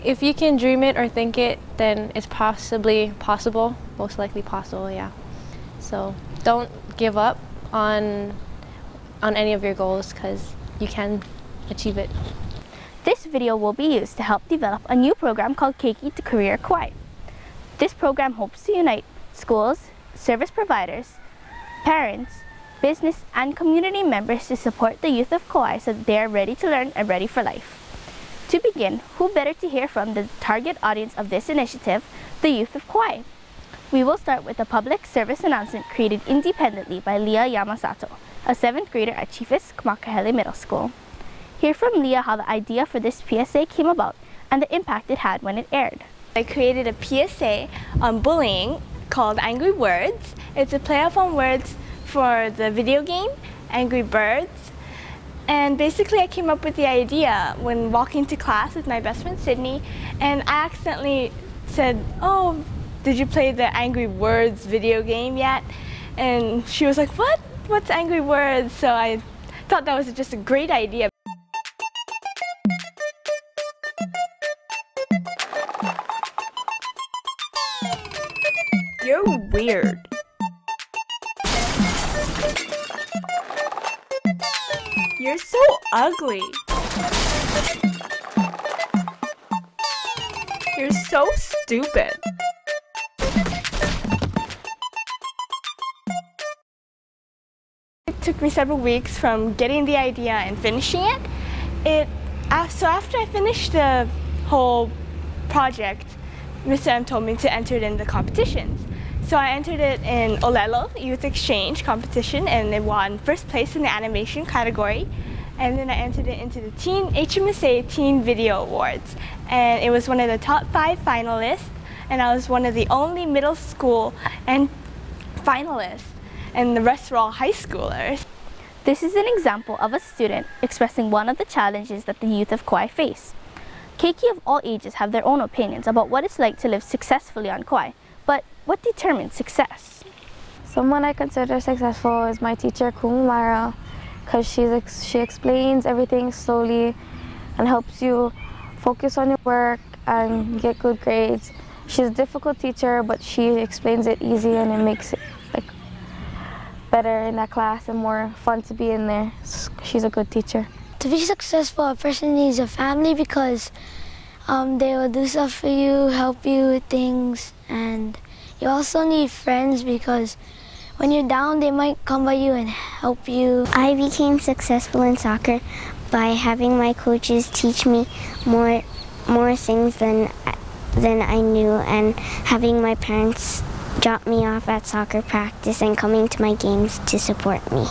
if you can dream it or think it, then it's possibly possible, most likely possible, yeah. So don't give up on any of your goals, because you can achieve it. This video will be used to help develop a new program called Keiki to Career Kauai. This program hopes to unite schools, service providers, parents, business, and community members to support the youth of Kauai so that they are ready to learn and ready for life. To begin, who better to hear from than the target audience of this initiative, the youth of Kauai? We will start with a public service announcement created independently by Leah Yamasato, a 7th grader at Chiefess Kamakahelei Middle School. Hear from Leah how the idea for this PSA came about and the impact it had when it aired. I created a PSA on bullying called Angry Words. It's a play on words for the video game Angry Birds. And basically I came up with the idea when walking to class with my best friend Sydney, and I accidentally said, "Oh, did you play the Angry Words video game yet?" And she was like, "What? What's Angry Words?" So I thought that was just a great idea. You're weird. You're so ugly. You're so stupid. It took me several weeks from getting the idea and finishing it. So after I finished the whole project, Mr. M told me to enter it in the competitions. So I entered it in Olelo Youth Exchange competition, and it won first place in the animation category. And then I entered it into the HMSA Teen Video Awards. And it was one of the top 5 finalists, and I was one of the only middle school and finalists, and the rest were all high schoolers. This is an example of a student expressing one of the challenges that the youth of Kauai face. Keiki of all ages have their own opinions about what it's like to live successfully on Kauai, but what determines success? Someone I consider successful is my teacher, Kumara, because she explains everything slowly and helps you focus on your work and get good grades. She's a difficult teacher, but she explains it easy, and it makes it better in that class and more fun to be in there. She's a good teacher. To be successful, a person needs a family, because they will do stuff for you, help you with things, and you also need friends, because when you're down, they might come by you and help you. I became successful in soccer by having my coaches teach me more things than I knew, and having my parents drop me off at soccer practice and coming to my games to support me.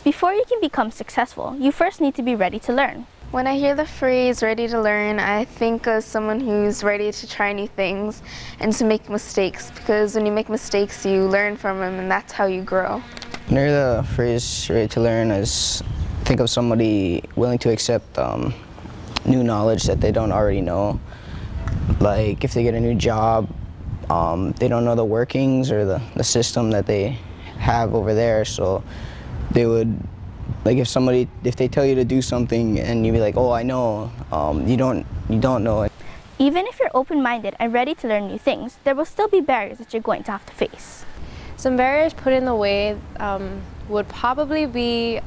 Before you can become successful, you first need to be ready to learn. When I hear the phrase ready to learn, I think of someone who's ready to try new things and to make mistakes, because when you make mistakes, you learn from them, and that's how you grow. When I hear the phrase ready to learn, I think of somebody willing to accept new knowledge that they don't already know. Like if they get a new job, they don't know the workings or the system that they have over there, so they would, like if they tell you to do something and you'd be like, "Oh, I know," you don't know it. Even if you're open-minded and ready to learn new things, there will still be barriers that you're going to have to face. Some barriers put in the way would probably be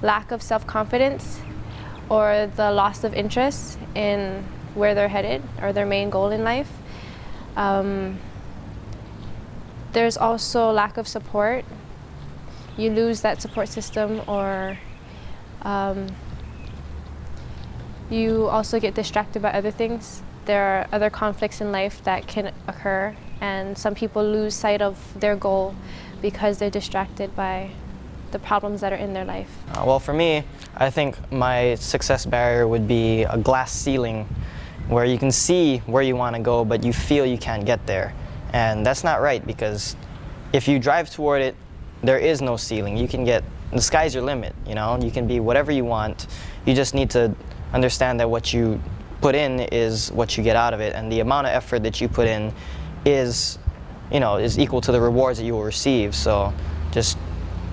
lack of self-confidence, or the loss of interest in where they're headed or their main goal in life. There's also lack of support. You lose that support system, or you also get distracted by other things. There are other conflicts in life that can occur, and some people lose sight of their goal because they're distracted by the problems that are in their life. Well, for me, I think my success barrier would be a glass ceiling, where you can see where you want to go, but you feel you can't get there. And that's not right, because if you drive toward it, there is no ceiling. You can get, the sky's your limit, you know? You can be whatever you want. You just need to understand that what you put in is what you get out of it, and the amount of effort that you put in is, is equal to the rewards that you will receive. So just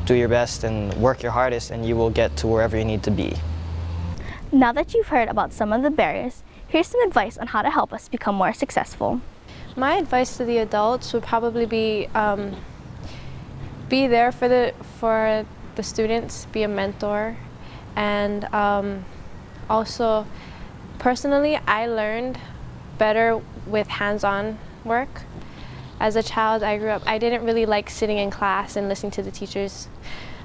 do your best and work your hardest, and you will get to wherever you need to be. Now that you've heard about some of the barriers, here's some advice on how to help us become more successful. My advice to the adults would probably be there for the students, be a mentor, and also personally I learned better with hands-on work. As a child, I didn't really like sitting in class and listening to the teachers,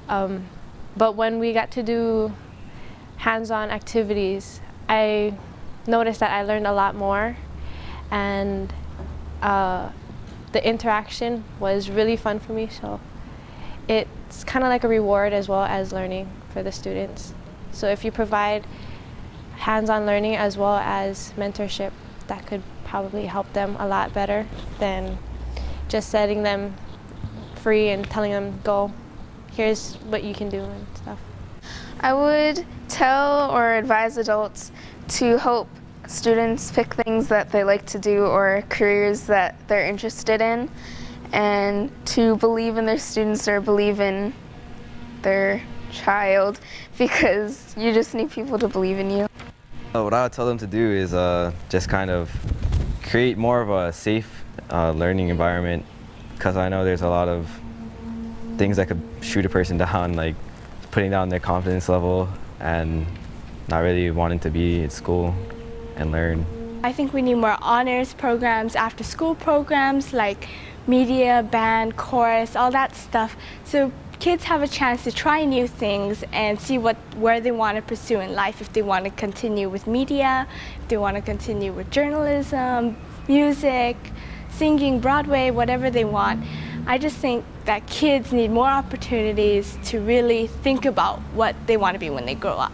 but when we got to do hands-on activities, I noticed that I learned a lot more, and the interaction was really fun for me, so it's kind of like a reward as well as learning for the students. So if you provide hands-on learning as well as mentorship, that could probably help them a lot better than just setting them free and telling them, go, here's what you can do and stuff. I would tell or advise adults to help students pick things that they like to do or careers that they're interested in, and to believe in their students or believe in their child, because you just need people to believe in you. What I would tell them to do is just kind of create more of a safe learning environment, because I know there's a lot of things that could shoot a person down, like putting down their confidence level and not really wanting to be at school and learn. I think we need more honors programs, after school programs like media, band, chorus, all that stuff, so kids have a chance to try new things and see where they want to pursue in life, if they want to continue with media, if they want to continue with journalism, music, singing, Broadway, whatever they want. I just think that kids need more opportunities to really think about what they want to be when they grow up.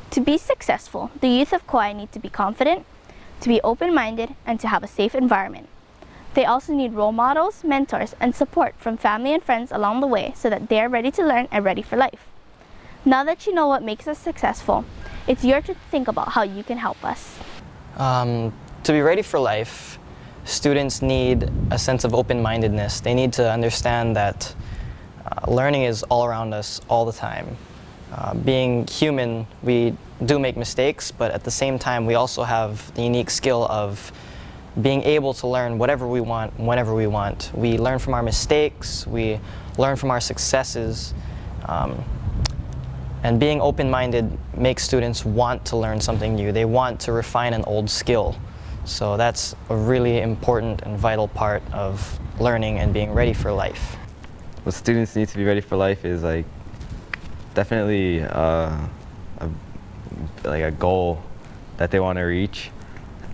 To be successful, the youth of Kauai need to be confident, to be open-minded, and to have a safe environment. They also need role models, mentors, and support from family and friends along the way so that they are ready to learn and ready for life. Now that you know what makes us successful, it's your turn to think about how you can help us. To be ready for life, students need a sense of open-mindedness. They need to understand that learning is all around us all the time. Being human, we do make mistakes, but at the same time we also have the unique skill of being able to learn whatever we want, whenever we want. We learn from our mistakes, we learn from our successes, and being open-minded makes students want to learn something new. They want to refine an old skill. So that's a really important and vital part of learning and being ready for life. What students need to be ready for life is like definitely like a goal that they want to reach,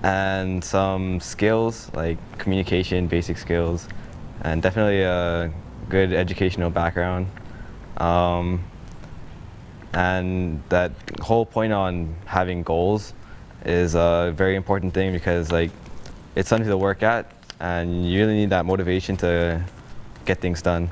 and some skills like communication, basic skills, and definitely a good educational background. And that whole point on having goals is a very important thing, because like it's something to work at and you really need that motivation to get things done.